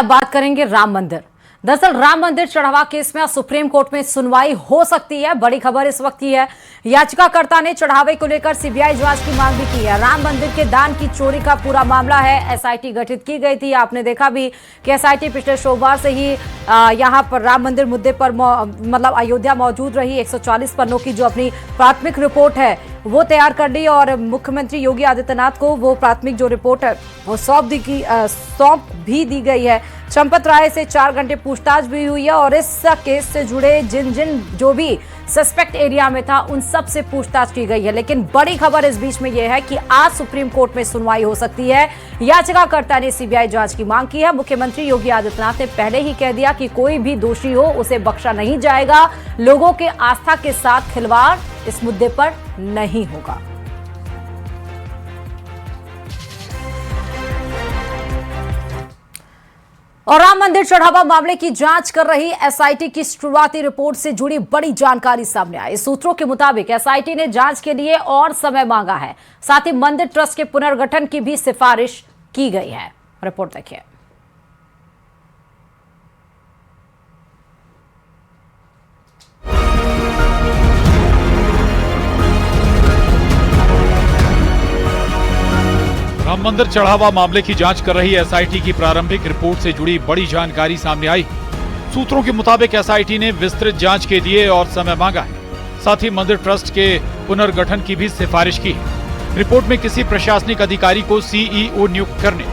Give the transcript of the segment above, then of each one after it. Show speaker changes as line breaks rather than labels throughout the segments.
अब बात करेंगे राम मंदिर। दरअसल राम मंदिर चढ़ावा केस में सुप्रीम कोर्ट में सुनवाई हो सकती है। बड़ी खबर इस वक्त की है, याचिकाकर्ता ने चढ़ावे को लेकर सीबीआई जांच की मांग भी की है। राम मंदिर के दान की चोरी का पूरा मामला है। एसआईटी गठित की गई थी। आपने देखा भी कि एसआईटी पिछले सोमवार से ही यहां पर राम मंदिर मुद्दे पर मतलब अयोध्या मौजूद रही। 140 पन्नों की जो अपनी प्राथमिक रिपोर्ट है वो तैयार कर ली और मुख्यमंत्री योगी आदित्यनाथ को वो प्राथमिक जो रिपोर्ट है वो सौंप भी दी गई है। चंपत राय से 4 घंटे पूछताछ भी हुई है और इस केस से जुड़े जिन जो भी सस्पेक्ट एरिया में था उन सब से पूछताछ की गई है। लेकिन बड़ी खबर इस बीच में यह है कि आज सुप्रीम कोर्ट में सुनवाई हो सकती है। याचिकाकर्ता ने सीबीआई जांच की मांग की है। मुख्यमंत्री योगी आदित्यनाथ ने पहले ही कह दिया कि कोई भी दोषी हो उसे बख्शा नहीं जाएगा। लोगों के आस्था के साथ खिलवाड़ इस मुद्दे पर नहीं होगा। और राम मंदिर चढ़ावा मामले की जांच कर रही एसआईटी की शुरुआती रिपोर्ट से जुड़ी बड़ी जानकारी सामने आई। सूत्रों के मुताबिक एसआईटी ने जांच के लिए और समय मांगा है। साथ ही मंदिर ट्रस्ट के पुनर्गठन की भी सिफारिश की गई है। रिपोर्ट देखिए।
राम मंदिर चढ़ावा मामले की जांच कर रही एसआईटी की प्रारंभिक रिपोर्ट से जुड़ी बड़ी जानकारी सामने आई। सूत्रों के मुताबिक एसआईटी ने विस्तृत जांच के लिए और समय मांगा है। साथ ही मंदिर ट्रस्ट के पुनर्गठन की भी सिफारिश की है। रिपोर्ट में किसी प्रशासनिक अधिकारी को सीईओ नियुक्त करने,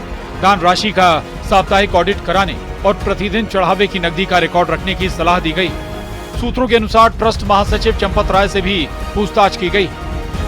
दान राशि का साप्ताहिक ऑडिट कराने और प्रतिदिन चढ़ावे की नकदी का रिकॉर्ड रखने की सलाह दी गई। सूत्रों के अनुसार ट्रस्ट महासचिव चंपत राय से भी पूछताछ की गई।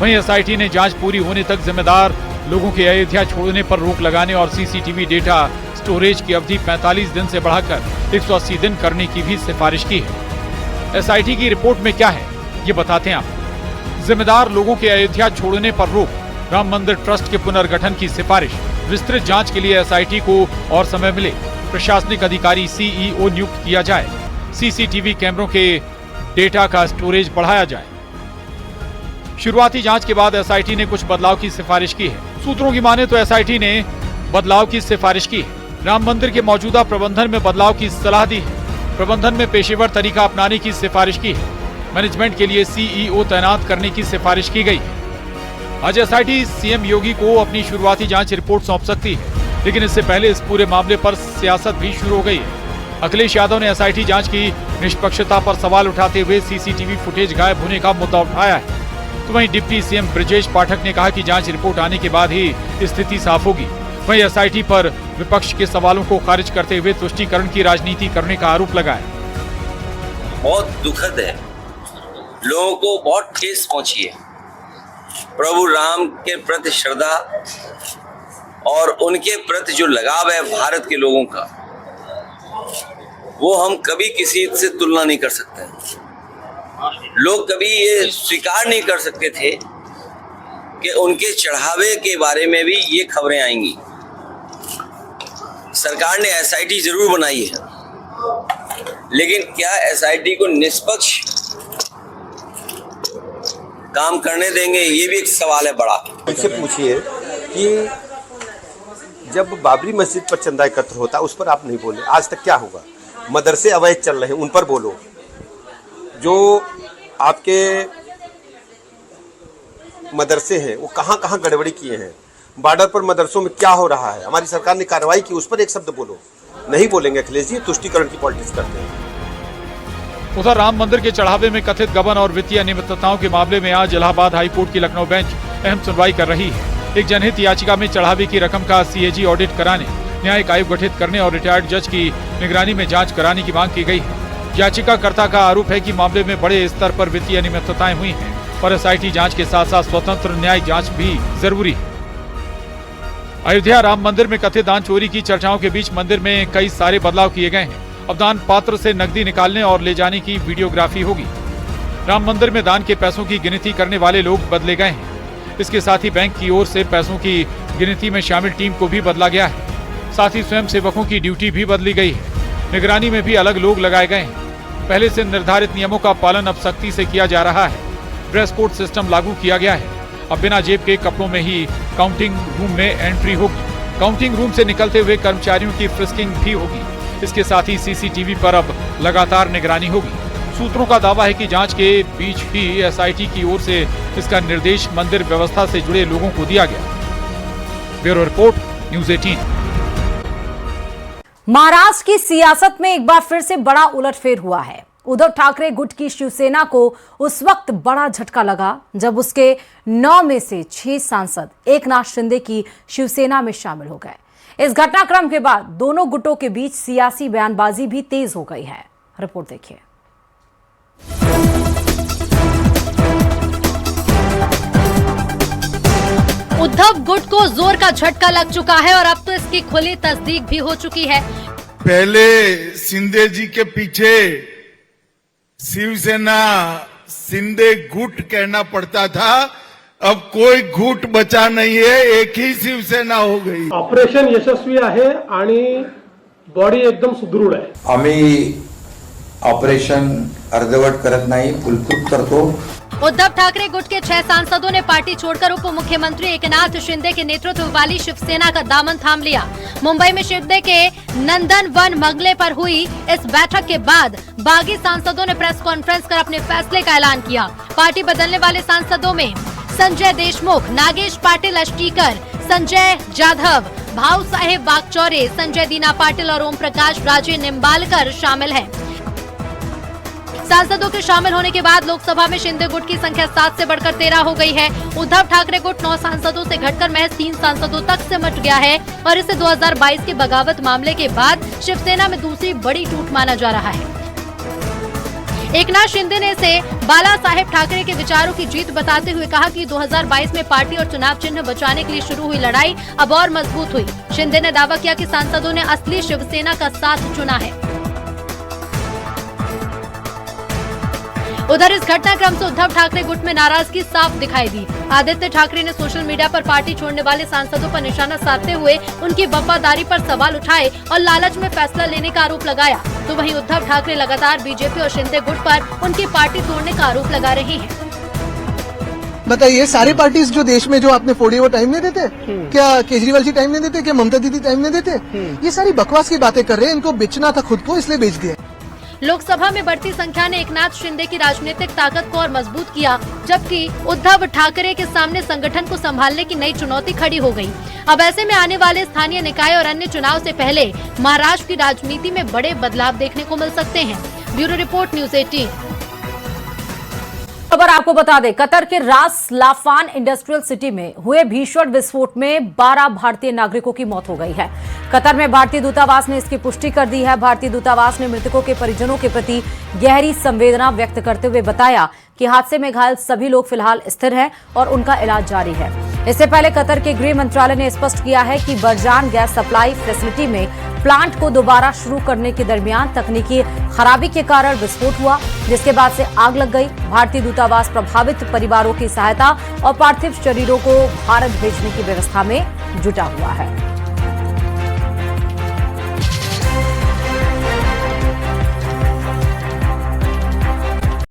वहीं एसआईटी ने जांच पूरी होने तक जिम्मेदार लोगों के अयोध्या छोड़ने पर रोक लगाने और सीसीटीवी डेटा स्टोरेज की अवधि 45 दिन से बढ़ाकर 180 दिन करने की भी सिफारिश की है। एसआईटी की रिपोर्ट में क्या है ये बताते हैं आप। जिम्मेदार लोगों के अयोध्या छोड़ने पर रोक, राम मंदिर ट्रस्ट के पुनर्गठन की सिफारिश, विस्तृत जांच के लिए एसआईटी को और समय मिले, प्रशासनिक अधिकारी सीईओ नियुक्त किया जाए, सीसीटीवी कैमरों के डेटा का स्टोरेज बढ़ाया जाए। शुरुआती जांच के बाद एसआईटी ने कुछ बदलाव की सिफारिश की है। सूत्रों की माने तो एसआईटी ने बदलाव की सिफारिश की है। राम मंदिर के मौजूदा प्रबंधन में बदलाव की सलाह दी है। प्रबंधन में पेशेवर तरीका अपनाने की सिफारिश की है। मैनेजमेंट के लिए सीईओ तैनात करने की सिफारिश की गई है। आज एसआईटी सीएम योगी को अपनी शुरुआती जांच रिपोर्ट सौंप सकती है, लेकिन इससे पहले इस पूरे मामले पर सियासत भी शुरू हो गई है। अखिलेश यादव ने एसआईटी जांच की निष्पक्षता पर सवाल उठाते हुए सीसीटीवी फुटेज गायब होने का मुद्दा उठाया है। तो वहीं डिप्टी सीएम ब्रजेश पाठक ने कहा कि जांच रिपोर्ट आने के बाद ही स्थिति साफ होगी। वहीं एसआईटी पर विपक्ष के सवालों को खारिज करते हुए तुष्टीकरण की राजनीति करने का आरोप लगाया।
बहुत दुखद है, लोगों को बहुत ठेस पहुंची है। प्रभु राम के प्रति श्रद्धा और उनके प्रति जो लगाव है भारत के लोगों का, वो हम कभी किसी से तुलना नहीं कर सकते। लोग कभी ये स्वीकार नहीं कर सकते थे कि उनके चढ़ावे के बारे में भी ये खबरें आएंगी। सरकार ने एसआईटी जरूर बनाई है, लेकिन क्या एसआईटी को निष्पक्ष काम करने देंगे, ये भी एक सवाल है बड़ा।
इनसे पूछिए कि जब बाबरी मस्जिद पर चंदा एकत्र होता उस पर आप नहीं बोले, आज तक क्या होगा? मदरसे अवैध चल रहे हैं उन पर बोलो। जो आपके मदरसे हैं वो कहाँ कहाँ गड़बड़ी किए हैं, बॉर्डर पर मदरसों में क्या हो रहा है, हमारी सरकार ने कार्रवाई की, उस पर एक शब्द बोलो। नहीं बोलेंगे अखिलेश जी, तुष्टीकरण की पॉलिटिक्स करते हैं।
उधर राम मंदिर के चढ़ावे में कथित गबन और वित्तीय अनियमितताओं के मामले में आज इलाहाबाद हाईकोर्ट की लखनऊ बेंच अहम सुनवाई कर रही है। एक जनहित याचिका में चढ़ावे की रकम का सीएजी ऑडिट कराने, न्यायिक आयोग गठित करने और रिटायर्ड जज की निगरानी में जांच कराने की मांग की गई है। याचिकाकर्ता का आरोप है कि मामले में बड़े स्तर पर वित्तीय अनियमितताएं हुई हैं और एसआईटी जांच के साथ साथ स्वतंत्र न्यायिक जांच भी जरूरी है। अयोध्या राम मंदिर में कथित दान चोरी की चर्चाओं के बीच मंदिर में कई सारे बदलाव किए गए हैं। अब दान पात्र से नकदी निकालने और ले जाने की वीडियोग्राफी होगी। राम मंदिर में दान के पैसों की गिनती करने वाले लोग बदले गए हैं। इसके साथ ही बैंक की ओर से पैसों की गिनती में शामिल टीम को भी बदला गया है। साथ ही स्वयं सेवकों की ड्यूटी भी बदली गई है। निगरानी में भी अलग लोग लगाए गए हैं। पहले से निर्धारित नियमों का पालन अब सख्ती से किया जा रहा है। ड्रेस कोड सिस्टम लागू किया गया है। अब बिना जेब के कपड़ों में ही काउंटिंग रूम में एंट्री होगी। काउंटिंग रूम से निकलते हुए कर्मचारियों की फ्रिस्किंग भी होगी। इसके साथ ही सीसीटीवी पर अब लगातार निगरानी होगी। सूत्रों का दावा है कि जांच के बीच ही एसआईटी की ओर से इसका निर्देश मंदिर व्यवस्था से जुड़े लोगों को दिया गया। Bureau report, news 18।
महाराष्ट्र की सियासत में एक बार फिर से बड़ा उलटफेर हुआ है। उद्धव ठाकरे गुट की शिवसेना को उस वक्त बड़ा झटका लगा जब उसके 9 में से 6 सांसद एकनाथ शिंदे की शिवसेना में शामिल हो गए। इस घटनाक्रम के बाद दोनों गुटों के बीच सियासी बयानबाजी भी तेज हो गई है। रिपोर्ट देखिए।
उद्धव गुट को जोर का झटका लग चुका है और अब तो इसकी खुली तस्दीक भी हो चुकी है।
पहले शिंदे जी के पीछे शिवसेना शिंदे गुट कहना पड़ता था, अब कोई गुट बचा नहीं है, एक ही शिवसेना हो गई।
ऑपरेशन यशस्वी आहे आणि बॉडी एकदम सुदृढ आहे।
आम्ही ऑपरेशन अर्धवट करत नाही, फुलप्रूफ करतो।
उद्धव ठाकरे गुट के 6 सांसदों ने पार्टी छोड़कर उप मुख्यमंत्री एकनाथ शिंदे के नेतृत्व वाली शिवसेना का दामन थाम लिया। मुंबई में शिंदे के नंदन वन बंगले पर हुई इस बैठक के बाद बागी सांसदों ने प्रेस कॉन्फ्रेंस कर अपने फैसले का ऐलान किया। पार्टी बदलने वाले सांसदों में संजय देशमुख, नागेश पाटिल अष्टीकर, संजय जाधव, भाऊ साहेब वाकचौरे, संजय दीना पाटिल और ओम प्रकाश राजे निम्बालकर शामिल हैं। सांसदों के शामिल होने के बाद लोकसभा में शिंदे गुट की संख्या 7 से बढ़कर 13 हो गई है। उद्धव ठाकरे गुट 9 सांसदों से घटकर महज 3 सांसदों तक सिमट गया है और इसे 2022 के बगावत मामले के बाद शिवसेना में दूसरी बड़ी टूट माना जा रहा है। एकनाथ शिंदे ने इसे बाला साहेब ठाकरे के विचारों की जीत बताते हुए कहा कि 2022 में पार्टी और चुनाव चिन्ह बचाने के लिए शुरू हुई लड़ाई अब और मजबूत हुई। शिंदे ने दावा किया कि सांसदों ने असली शिवसेना का साथ चुना है। उधर इस घटनाक्रम से उद्धव ठाकरे गुट में नाराजगी साफ दिखाई दी। आदित्य ठाकरे ने सोशल मीडिया पर पार्टी छोड़ने वाले सांसदों पर निशाना साधते हुए उनकी वफादारी पर सवाल उठाए और लालच में फैसला लेने का आरोप लगाया। तो वहीं उद्धव ठाकरे लगातार बीजेपी और शिंदे गुट पर उनकी पार्टी तोड़ने का आरोप लगा रहे हैं।
बताइए, सारी पार्टीज जो देश में जो आपने फोड़ी वो टाइम नहीं देते क्या? केजरीवाल जी टाइम नहीं देते क्या? ममता दीदी टाइम नहीं देते? ये सारी बकवास की बातें कर रहे हैं। इनको बेचना था खुद को, इसलिए बेच दिया।
लोकसभा में बढ़ती संख्या ने एकनाथ शिंदे की राजनीतिक ताकत को और मजबूत किया, जबकि उद्धव ठाकरे के सामने संगठन को संभालने की नई चुनौती खड़ी हो गई। अब ऐसे में आने वाले स्थानीय निकाय और अन्य चुनाव से पहले महाराष्ट्र की राजनीति में बड़े बदलाव देखने को मिल सकते हैं। Bureau report, news 18।
खबर आपको बता दें, कतर के रास लाफान इंडस्ट्रियल सिटी में हुए भीषण विस्फोट में 12 भारतीय नागरिकों की मौत हो गई है। कतर में भारतीय दूतावास ने इसकी पुष्टि कर दी है। भारतीय दूतावास ने मृतकों के परिजनों के प्रति गहरी संवेदना व्यक्त करते हुए बताया कि हादसे में घायल सभी लोग फिलहाल स्थिर हैं और उनका इलाज जारी है। इससे पहले कतर के गृह मंत्रालय ने स्पष्ट किया है कि बरजान गैस सप्लाई फैसिलिटी में प्लांट को दोबारा शुरू करने के दरमियान तकनीकी खराबी के कारण विस्फोट हुआ, जिसके बाद से आग लग गई। भारतीय दूतावास प्रभावित परिवारों की सहायता और पार्थिव शरीरों को भारत भेजने की व्यवस्था में जुटा हुआ है।